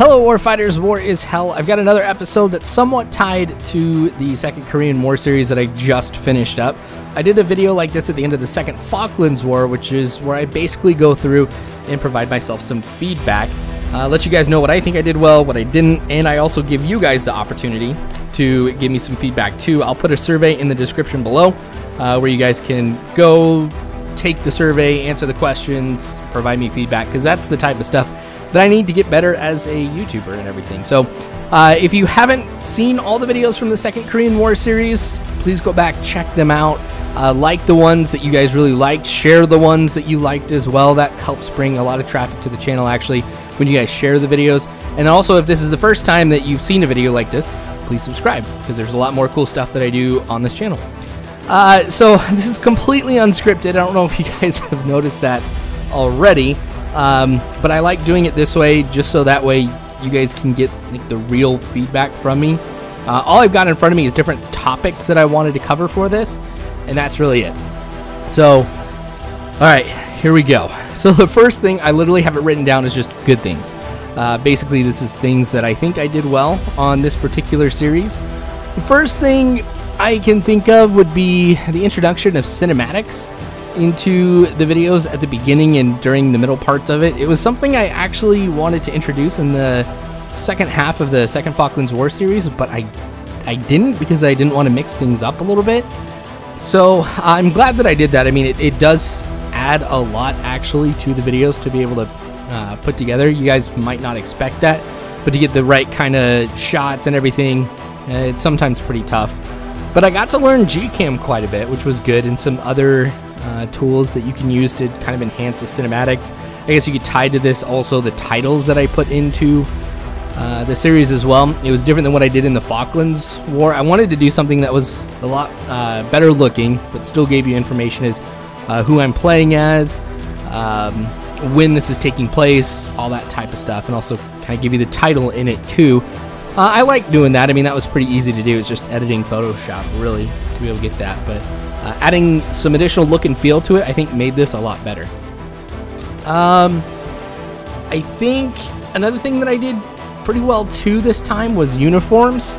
Hello Warfighters, war is hell. I've got another episode that's somewhat tied to the second Korean War series that I just finished up. I did a video like this at the end of the second Falklands War, which is where I basically go through and provide myself some feedback. Let you guys know what I think I did well, what I didn't, and I also give you guys the opportunity to give me some feedback too. I'll put a survey in the description below where you guys can go take the survey, answer the questions, provide me feedback, because that's the type of stuff that I need to get better as a YouTuber and everything. So if you haven't seen all the videos from the second Korean War series, please go back, check them out. Like the ones that you guys really liked, share the ones that you liked as well. That helps bring a lot of traffic to the channel actually when you guys share the videos. And also, if this is the first time that you've seen a video like this, please subscribe, because there's a lot more cool stuff that I do on this channel. So this is completely unscripted. I don't know if you guys have noticed that already. But I like doing it this way just so that way you guys can get like the real feedback from me. All I've got in front of me is different topics that I wanted to cover for this, and that's really it. So, all right, here we go. So the first thing, I literally have it written down as just good things. Basically, this is things that I think I did well on this particular series. The first thing I can think of would be the introduction of cinematics into the videos at the beginning and during the middle parts of it. It was something I actually wanted to introduce in the second half of the second Falklands War series, but I didn't, because I didn't want to mix things up a little bit. So I'm glad that I did that. I mean, it does add a lot actually to the videos to be able to put together. You guys might not expect that, but to get the right kind of shots and everything, it's sometimes pretty tough. But I got to learn Gcam quite a bit, which was good, and some other tools that you can use to kind of enhance the cinematics. I guess you could tie to this also the titles that I put into the series as well. It was different than what I did in the Falklands War. I wanted to do something that was a lot better looking, but still gave you information as who I'm playing as, when this is taking place, all that type of stuff, and also kind of give you the title in it too. I like doing that. I mean, that was pretty easy to do. It's just editing Photoshop really to be able to get that, but adding some additional look and feel to it, I think made this a lot better. I think another thing that I did pretty well too this time was uniforms.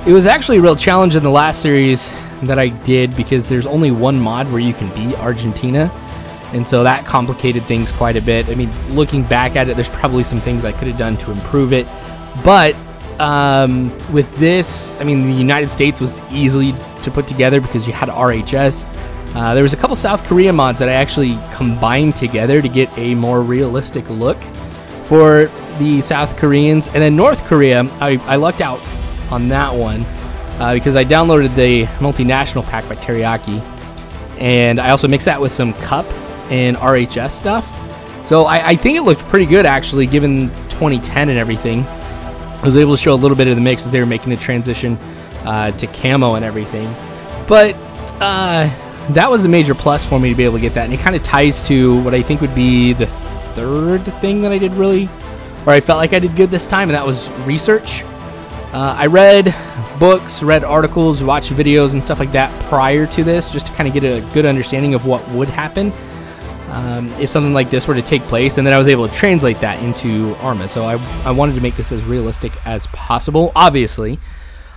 It was actually a real challenge in the last series that I did, because there's only one mod where you can be Argentina, and so that complicated things quite a bit. I mean, looking back at it, there's probably some things I could have done to improve it, but with this, I mean, the United States was easily to put together because you had RHS. There was a couple South Korea mods that I actually combined together to get a more realistic look for the South Koreans. And then North Korea, I lucked out on that one because I downloaded the multinational pack by Teriyaki, and I also mixed that with some Cup and RHS stuff. So I think it looked pretty good actually, given 2010 and everything. I was able to show a little bit of the mix as they were making the transition to camo and everything. But that was a major plus for me to be able to get that. And it kind of ties to what I think would be the third thing that I did really, or I felt like I did good this time, and that was research. I read books, read articles, watched videos and stuff like that prior to this, just to kind of get a good understanding of what would happen if something like this were to take place, and then I was able to translate that into Arma. So I wanted to make this as realistic as possible, obviously.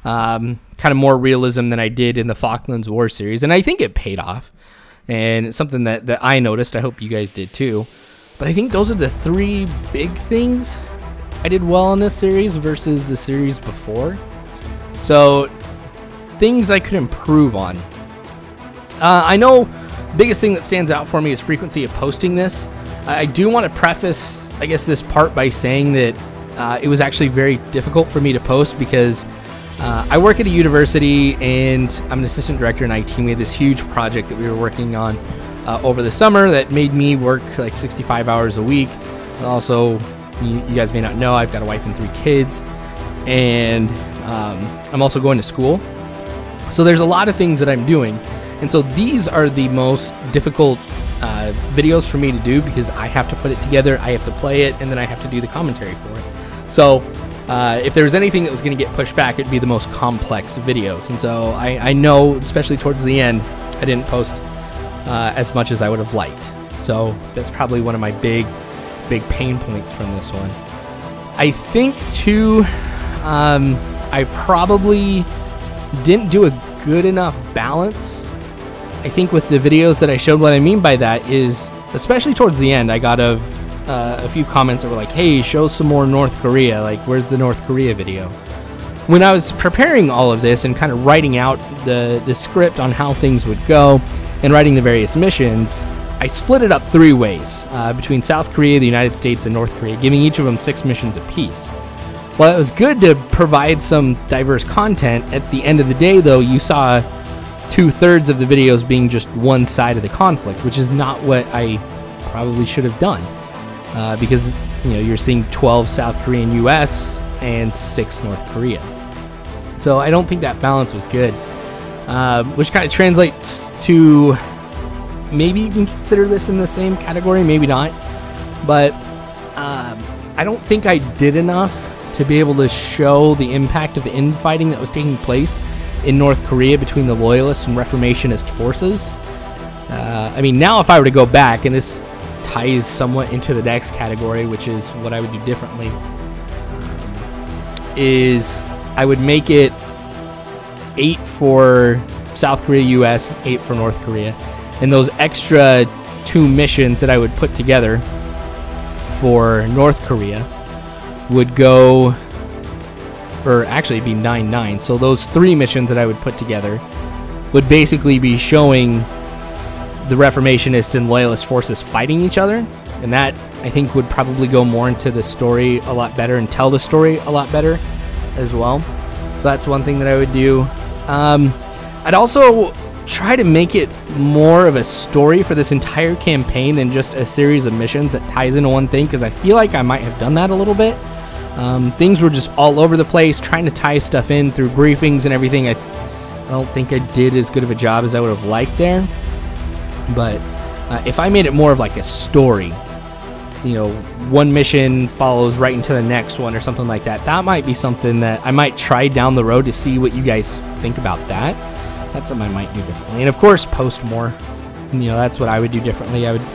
Kind of more realism than I did in the Falklands War series, and I think it paid off, and it's something that I noticed. I hope you guys did too. But I think those are the three big things I did well in this series versus the series before. So things I could improve on. I know biggest thing that stands out for me is frequency of posting this. I do want to preface, I guess, this part by saying that it was actually very difficult for me to post, because I work at a university and I'm an assistant director in IT. We had this huge project that we were working on over the summer that made me work like 65 hours a week. Also, you guys may not know, I've got a wife and 3 kids, and I'm also going to school. So there's a lot of things that I'm doing. And so these are the most difficult videos for me to do, because I have to put it together, I have to play it, and then I have to do the commentary for it. So if there was anything that was going to get pushed back, it'd be the most complex videos. And so I know, especially towards the end, I didn't post as much as I would have liked. So that's probably one of my big pain points from this one. I think too, I probably didn't do a good enough balance. I think with the videos that I showed, what I mean by that is, especially towards the end, I got a few comments that were like, hey, show some more North Korea, like where's the North Korea video? When I was preparing all of this and kind of writing out the script on how things would go and writing the various missions, I split it up 3 ways, between South Korea, the United States, and North Korea, giving each of them 6 missions apiece. While it was good to provide some diverse content, at the end of the day, though, you saw 2/3 of the videos being just one side of the conflict, which is not what I probably should have done, because you're seeing 12 South Korean U.S. and 6 North Korea. So I don't think that balance was good, which kind of translates to, maybe you can consider this in the same category, maybe not, but I don't think I did enough to be able to show the impact of the infighting that was taking place in North Korea between the loyalist and reformationist forces. I mean, now if I were to go back, and this ties somewhat into the next category, which is what I would do differently, is I would make it 8 for South Korea, US, 8 for North Korea, and those extra 2 missions that I would put together for North Korea would go, or actually it'd be 9-9. So those 3 missions that I would put together would basically be showing the reformationist and loyalist forces fighting each other, and that I think would probably go more into the story a lot better and tell the story a lot better as well. So that's one thing that I would do. I'd also try to make it more of a story for this entire campaign than just a series of missions that ties into one thing, because I feel like I might have done that a little bit. Things were just all over the place, trying to tie stuff in through briefings and everything. I don't think I did as good of a job as I would have liked there. But if I made it more of like a story, one mission follows right into the next one or something like that, that might be something that I might try down the road to see what you guys think about that. That's something I might do differently. And of course, post more. That's what I would do differently. I would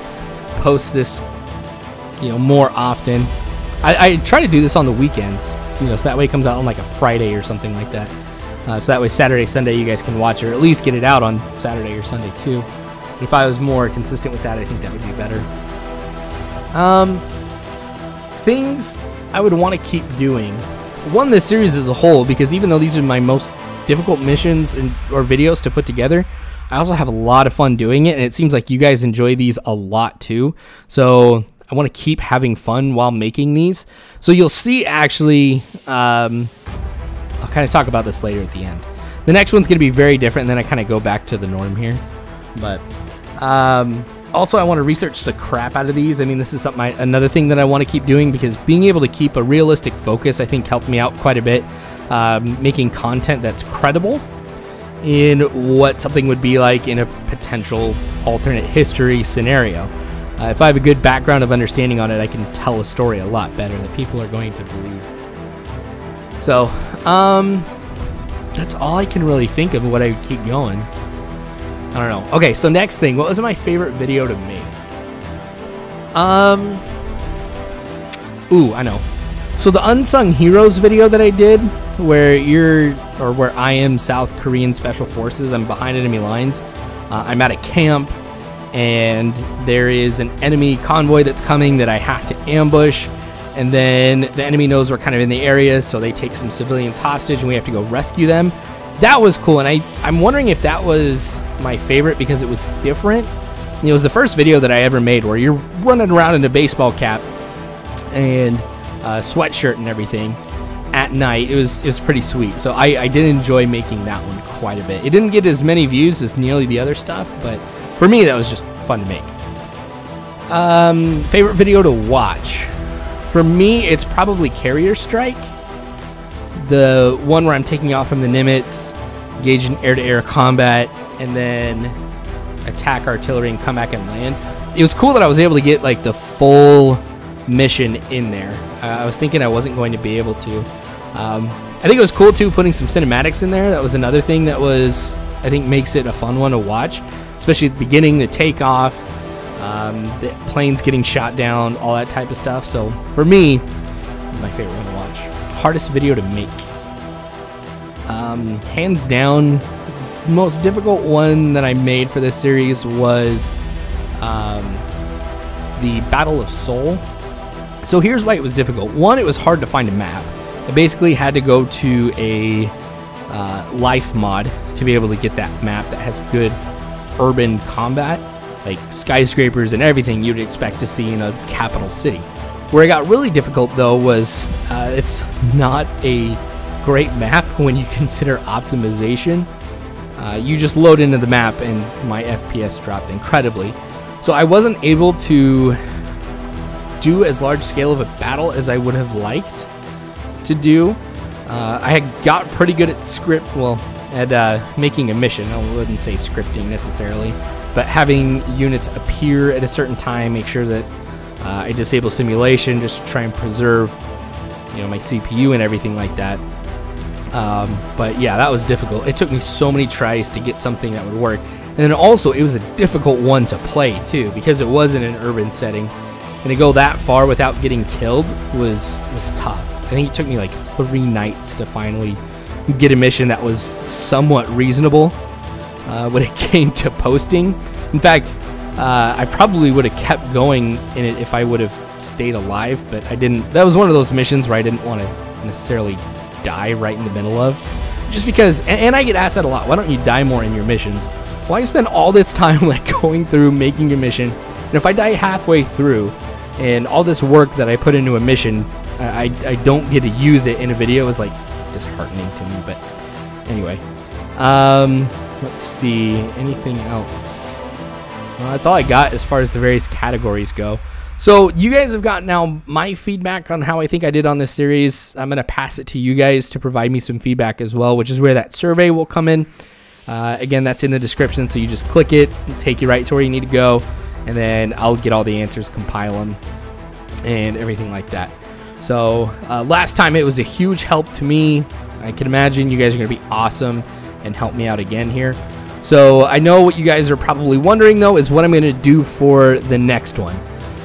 post this, more often. I try to do this on the weekends, so that way it comes out on like a Friday or something like that. So that way Saturday, Sunday, you guys can watch it, or at least get it out on Saturday or Sunday too. But if I was more consistent with that, I think that would be better. Things I would want to keep doing. One, this series as a whole, because even though these are my most difficult missions or videos to put together, I also have a lot of fun doing it, and it seems like you guys enjoy these a lot too. So I want to keep having fun while making these. So you'll see, actually, I'll kind of talk about this later at the end. The next one's going to be very different, and then I kind of go back to the norm here. But also, I want to research the crap out of these. I mean, this is something another thing that I want to keep doing, because being able to keep a realistic focus, I think, helped me out quite a bit. Making content that's credible in what something would be like in a potential alternate history scenario. If I have a good background of understanding on it, I can tell a story a lot better that people are going to believe. So, that's all I can really think of what I would keep going. I don't know. Okay, so next thing, what was my favorite video to make? Ooh, I know. So the Unsung Heroes video that I did, where I am South Korean Special Forces, I'm behind enemy lines. I'm at a camp, and there is an enemy convoy that's coming that I have to ambush, and then the enemy knows we're kind of in the area, so they take some civilians hostage, and we have to go rescue them. That was cool, and I'm wondering if that was my favorite because it was different. It was the first video that I ever made where you're running around in a baseball cap and a sweatshirt and everything at night. It was pretty sweet, so I did enjoy making that one quite a bit. It didn't get as many views as nearly the other stuff, but for me that was just fun to make. Favorite video to watch? For me, it's probably Carrier Strike. The one where I'm taking off from the Nimitz, engaging air-to-air combat, and then attack artillery and come back and land. It was cool that I was able to get like the full mission in there. I was thinking I wasn't going to be able to. I think it was cool too putting some cinematics in there. That was another thing that was, I think, makes it a fun one to watch, especially at the beginning, the takeoff, the planes getting shot down, all that type of stuff. So for me, my favorite one to watch. Hardest video to make. Hands down, most difficult one that I made for this series was the Battle of Seoul. So here's why it was difficult. One, it was hard to find a map. I basically had to go to a life mod to be able to get that map that has good urban combat, like skyscrapers and everything you'd expect to see in a capital city. Where it got really difficult though was it's not a great map when you consider optimization. You just load into the map and my FPS dropped incredibly. So I wasn't able to do as large scale of a battle as I would have liked to do. I had got pretty good at at making a mission. I wouldn't say scripting necessarily, but having units appear at a certain time, make sure that I disable simulation just to try and preserve, my CPU and everything like that. But yeah, that was difficult. It took me so many tries to get something that would work. And then also, it was a difficult one to play too, because it was in an urban setting. And to go that far without getting killed was tough. I think it took me like 3 nights to finally get a mission that was somewhat reasonable when it came to posting. In fact, I probably would have kept going in it if I would have stayed alive, but I didn't. That was one of those missions where I didn't want to necessarily die right in the middle of. Just because, and I get asked that a lot, why don't you die more in your missions? Why spend all this time like going through making a mission, and if I die halfway through, and all this work that I put into a mission, I don't get to use it in a video, is like disheartening to me. But anyway, let's see, anything else? That's all I got as far as the various categories go. So you guys have got now my feedback on how I think I did on this series. I'm going to pass it to you guys to provide me some feedback as well, which is where that survey will come in. Again, that's in the description, so you just click it, it'll take you right to where you need to go, and then I'll get all the answers, compile them, and everything like that. So last time it was a huge help to me. I can imagine you guys are going to be awesome and help me out again here. So I know what you guys are probably wondering though is what I'm going to do for the next one.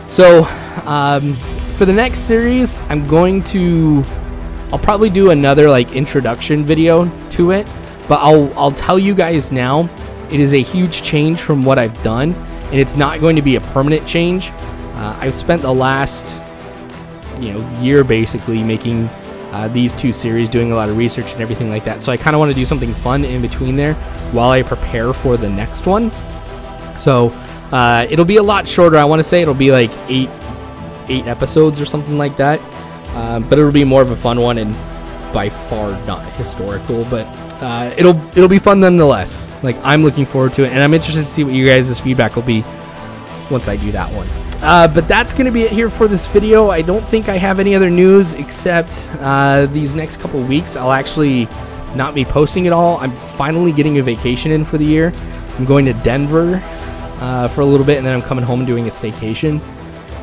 So for the next series, I'll probably do another like introduction video to it, but I'll tell you guys now, it is a huge change from what I've done, and it's not going to be a permanent change. I've spent the last year basically making these 2 series, doing a lot of research and everything like that. So I kind of want to do something fun in between there while I prepare for the next one. So it'll be a lot shorter. I want to say it'll be like 8 episodes or something like that. But it'll be more of a fun one, and by far not historical, but it'll be fun nonetheless. Like, I'm looking forward to it, and I'm interested to see what you guys' feedback will be once I do that one. But that's going to be it here for this video. I don't think I have any other news except these next couple weeks I'll actually not be posting at all. I'm finally getting a vacation in for the year. I'm going to Denver for a little bit, and then I'm coming home and doing a staycation.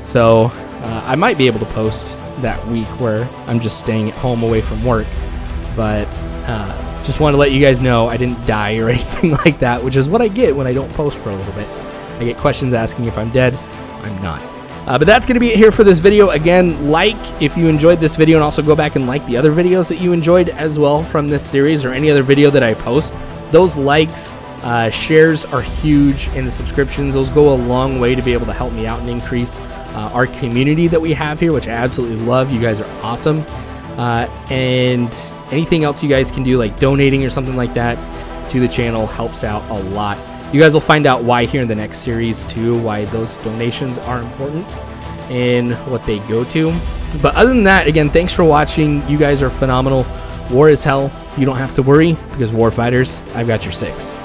So I might be able to post that week where I'm just staying at home away from work. But just want to let you guys know I didn't die or anything like that, which is what I get when I don't post for a little bit. I get questions asking if I'm dead. I'm not. But that's going to be it here for this video. Again, like if you enjoyed this video, and also go back and like the other videos that you enjoyed as well from this series, or any other video that I post. Those likes, shares are huge, and the subscriptions, those go a long way to be able to help me out and increase our community that we have here, which I absolutely love. You guys are awesome. And anything else you guys can do, like donating or something like that to the channel, helps out a lot. You guys will find out why here in the next series too, why those donations are important and what they go to. But other than that, again, thanks for watching. You guys are phenomenal. War is hell. You don't have to worry, because war fighters, I've got your 6.